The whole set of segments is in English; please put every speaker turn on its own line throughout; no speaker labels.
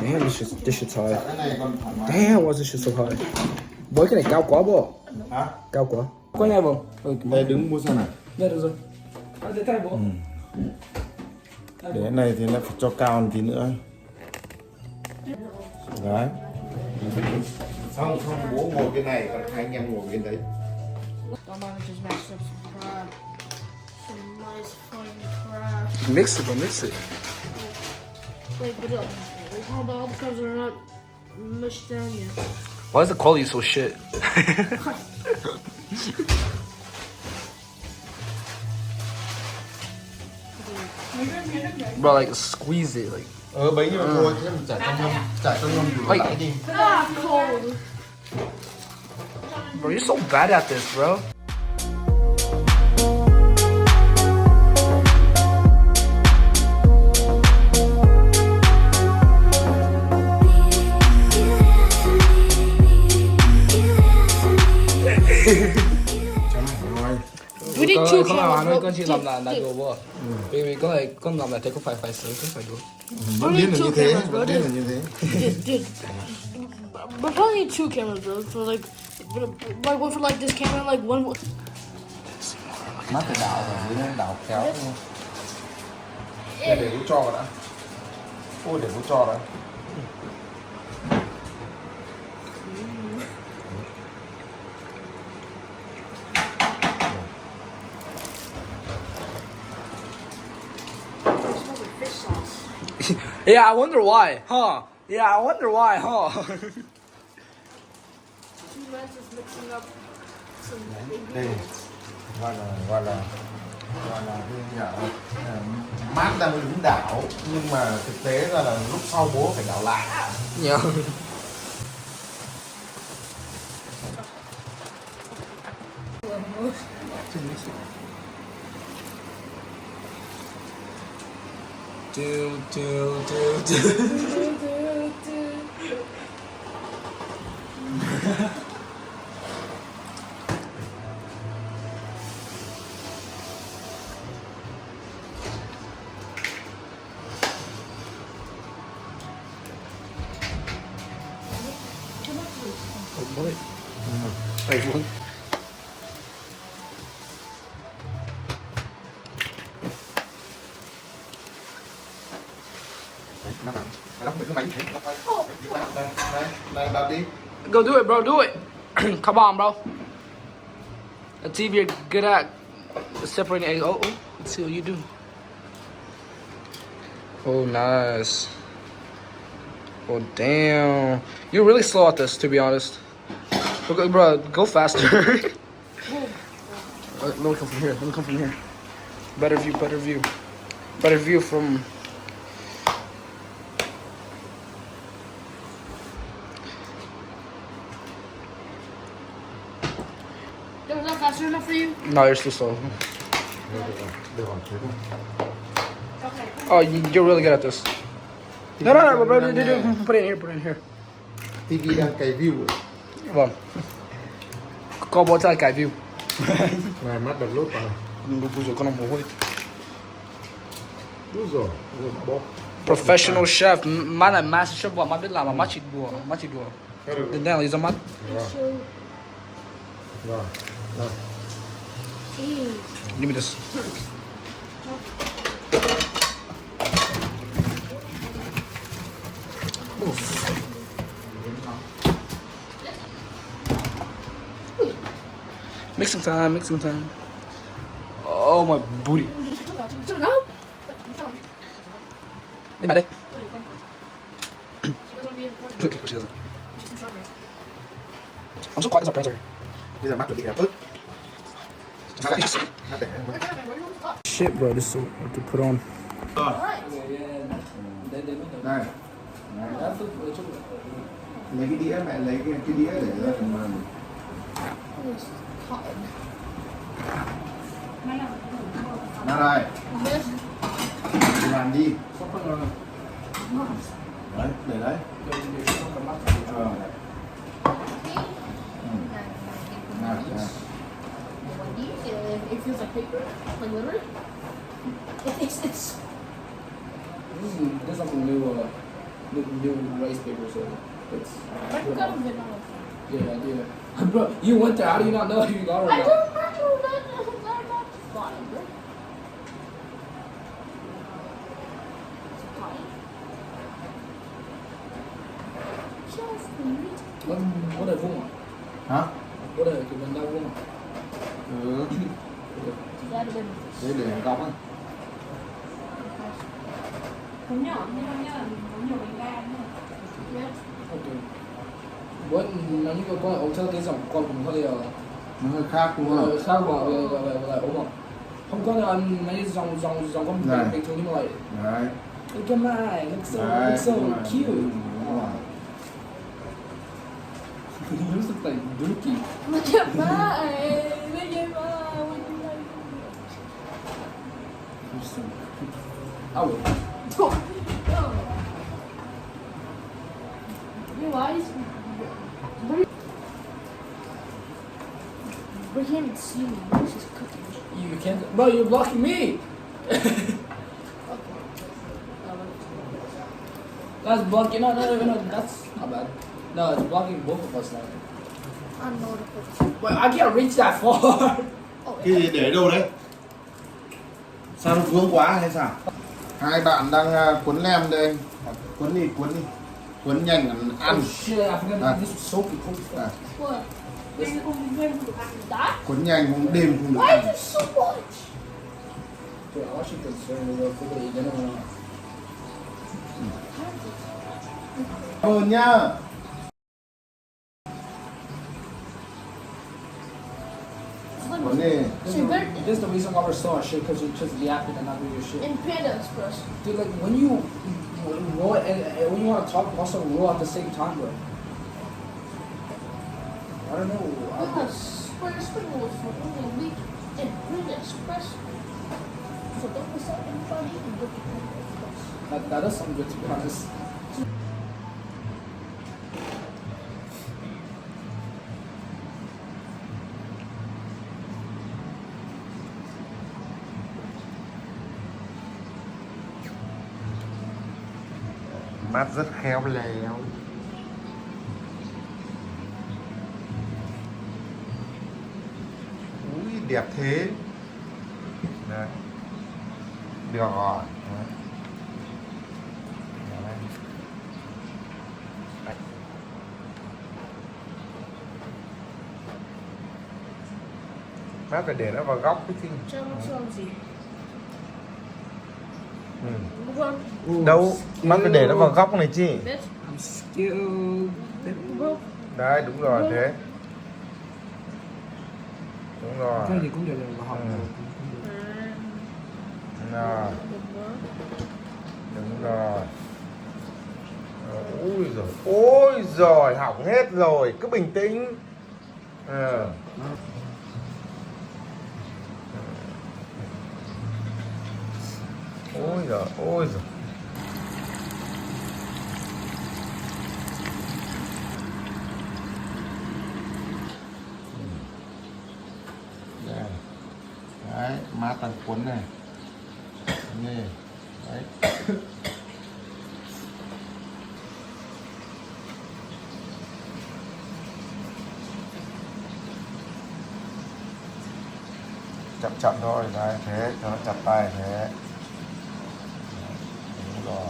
Damn, this shit's high. Damn, why is this shit so high? Boy, cái này cao quá bộ.
Hả?
Cao quá. Có nghe không?
Đây đứng mua sao này?
Đây được rồi. Để thay bộ.
Để cái này thì lại phải cho cao một tí nữa. Đấy. Xong bố ngồi cái này, còn hai anh em ngồi bên đấy.
just mashed up some crab. Some nice fine crab.
Mix it, bro, mix it.
Wait, but how about all the crabs are not mushed down yet?
Why is the quality so shit? Bro, like squeeze it, like.
Bấy nhiêu thôi, chứ mình chả cho ngâm đủ lại đi.
Ah, cold.
Bro, you're so bad at this, bro.
We did two
không nào Hà Nội
cameras.
con chỉ làm là được vô. Vì con làm là thấy có phải sớm không phải đúng.
Vẫn biết là như thế, vẫn biết là như thế.
Dude, but probably need two cameras, bro. For like one for like this camera, and like one.
Mắt phải đảo rồi, dưới đảo khéo. Để bố cho vào đã. Ôi, để bố cho đã.
Yeah, I wonder why, huh? Yeah, I wonder why, huh?
Two men just mixing up some
Đây, gọi là mát đang đứng đảo, nhưng mà thực tế ra là lúc sau bố phải đảo lại.
Yeah. Do. Oh boy. Wait, what?
Này, đạp đi.
Go do it, bro. Do it. Come on, bro. Let's see if you're good at separating eggs. Oh, let's see what you do. Oh, nice. Oh, damn. You're really slow at this, to be honest. Okay, bro, go faster. Let me come from here. Let me come from here. Better view, better view. Better view from...
Was that faster enough for you?
No, you're still slow.
Được rồi, thế thôi.
Oh, you're really good at this. No, bro. Put it in here, put it in here.
TV đang cày view rồi.
Vâng. Có bó trai cải view.
Này, mắt bật lốt vào này.
Bây giờ con ông mồ hôi.
Đúng rồi, bó.
Professional chef. Má là master chef, má biết làm mà má chỉ đùa. Đến đây là lý do mắt.
Rồi.
Give me this. Oof. Mixing time. Oh, my booty. Đi mà đây. I'm so quiet as a prancer.
Bây giờ mắt chuẩn bị ướt.
Shit, bro, this is so hard to put on.
Này. Lấy cái đĩa, mẹ lấy cái đĩa để ra phần mềm. Nào đây. Đi làm đi. Đấy, để đấy.
It feels like paper, like literally. It's
This is something new. new rice paper, so it's.
I got a bit on.
Yeah, I did. Bro, you went there. How do you not know if you got it or
I
not?
don't know that not fine, bro. Fine. Just a little.
What are you?
Hả?
What are you? When that woman?
Ừ.
That a bit.
Để góc á.
Cuốn nhỏ nhưng mà có nhiều bánh gai nữa.
Yeah.
Okay. What? Nó như con ông chơi cái dòng con cũng hơi
Nó hơi khác đúng không?
khác vào về ốm không? Không có là mấy dòng con
Này.
bình thường nhưng mà lại
Đấy.
look at mine, look
Đấy.
so
đúng rồi.
cute.
Đúng rồi.
You look like Dookie.
Look at mine. Look at mine. What do you like?
You're so cute. I would.
Oh. You guys. We can't see me. This is cooking.
You can't, bro. You're blocking me.
Okay.
That's blocking. No, that's not bad. No, it's blocking both of us now.
I know the cooking.
But I can't reach that far.
Cái gì để đâu đấy? Sao nó vướng quá hay sao? Hai bạn đang cuốn lem đây. Cuốn đi. Cuốn nhanh ăn.
Oh shit! I forgot this was soapy.
À,
What?
Nên không quên được ăn.
That?
cuốn nhanh không đêm không được
Why
ăn.
is it so much?
Dude, I actually concerned with the food that you didn't
Nhá. Cuốn đi.
This is the reason why we're so on shit, because you're just yapping and not doing your shit.
In Panda Express.
Dude, like when you roll it and when you want to talk, also roll at the same time, bro. I don't know.
Because spring rolls for only a week in Panda Express. So don't miss out anybody and go to Panda Express.
That does sound good to be honest.
Mát rất khéo léo. Ui đẹp thế. Đấy. Được rồi. Đấy. Đấy. Đấy. Mát phải để nó vào góc cái chứ.
Channel Chelsea.
Ừ.
Bro.
Đâu, mát phải để nó vào góc này chứ.
Bitch.
I'm still.
Bro.
Đấy, đúng rồi thế. Đúng rồi.
Cái gì cũng được vào học.
Rồi. Đúng rồi. Ôi giời, hỏng hết rồi, cứ bình tĩnh. Ôi giời. Đây. Đấy, mát đang cuốn này. Đây. Đấy. Chậm thôi, đấy, thế cho nó chặt tay thế. Đúng rồi.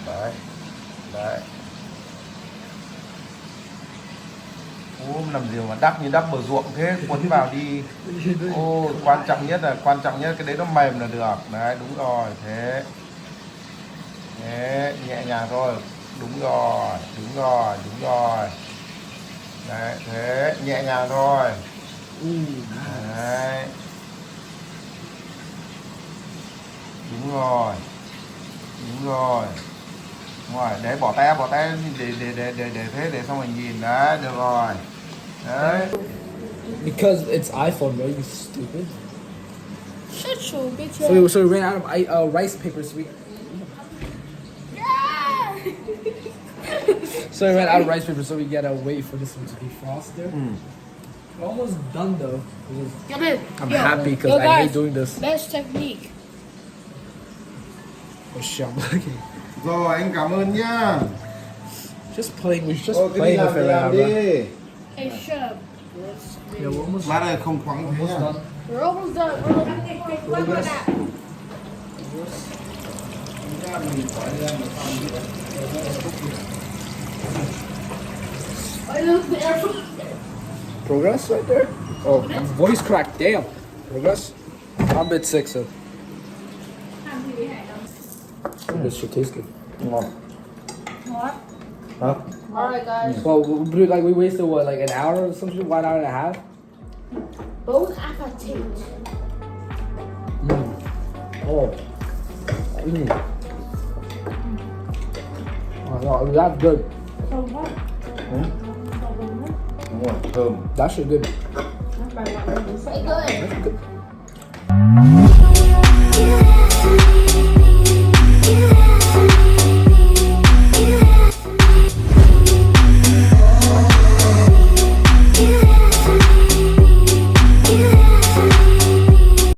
Đấy. Làm gì mà đắp như đắp bờ ruộng thế, quấn vào đi. Quan trọng nhất cái đấy nó mềm là được. Đấy, đúng rồi, thế. Thế, nhẹ nhàng thôi. Đúng rồi. Đấy, thế, nhẹ nhàng thôi. Đấy. Đúng rồi. Đấy, bỏ tay để thế, để xong rồi nhìn. Đấy, được rồi. Đấy.
Because it's iPhone, bro. You stupid.
Shut your bitch ass.
So we ran out of rice paper, so we.
Yeah.
So we ran out of rice paper, so we gotta wait for this one to defrost. We're almost done though.
Yo, babe.
I'm
Yo.
happy because
Yo,
I hate
guys.
doing this.
Best technique.
Oh shit, I'm looking.
Rồi anh cảm ơn nhá.
Just playing, we're just
Ô, cái
playing
đi
with
làm
it
thì
right now,
làm
bro.
đi.
Hey, shut up.
Yeah, we're almost
Lát này không khoáng thế nhá.
We're almost done. We're almost
Cái quá quá đã.
I love the air.
progress right there. Oh, voice crack, damn. Progress. I'm a bit sick, so.
Làm gì bị hại đâu.
This shit tastes good.
Ngon.
Ngọt.
Hả?
Alright, guys.
Well, like we wasted what, like an hour or something, 1 hour and a half.
Both aftertaste.
Oh. Oh, no, that's good.
Thơm quá.
Ừ.
Thơm quá.
Đúng rồi, thơm.
That shit good.
Nó bài ngoại.
Pretty good.
That's good.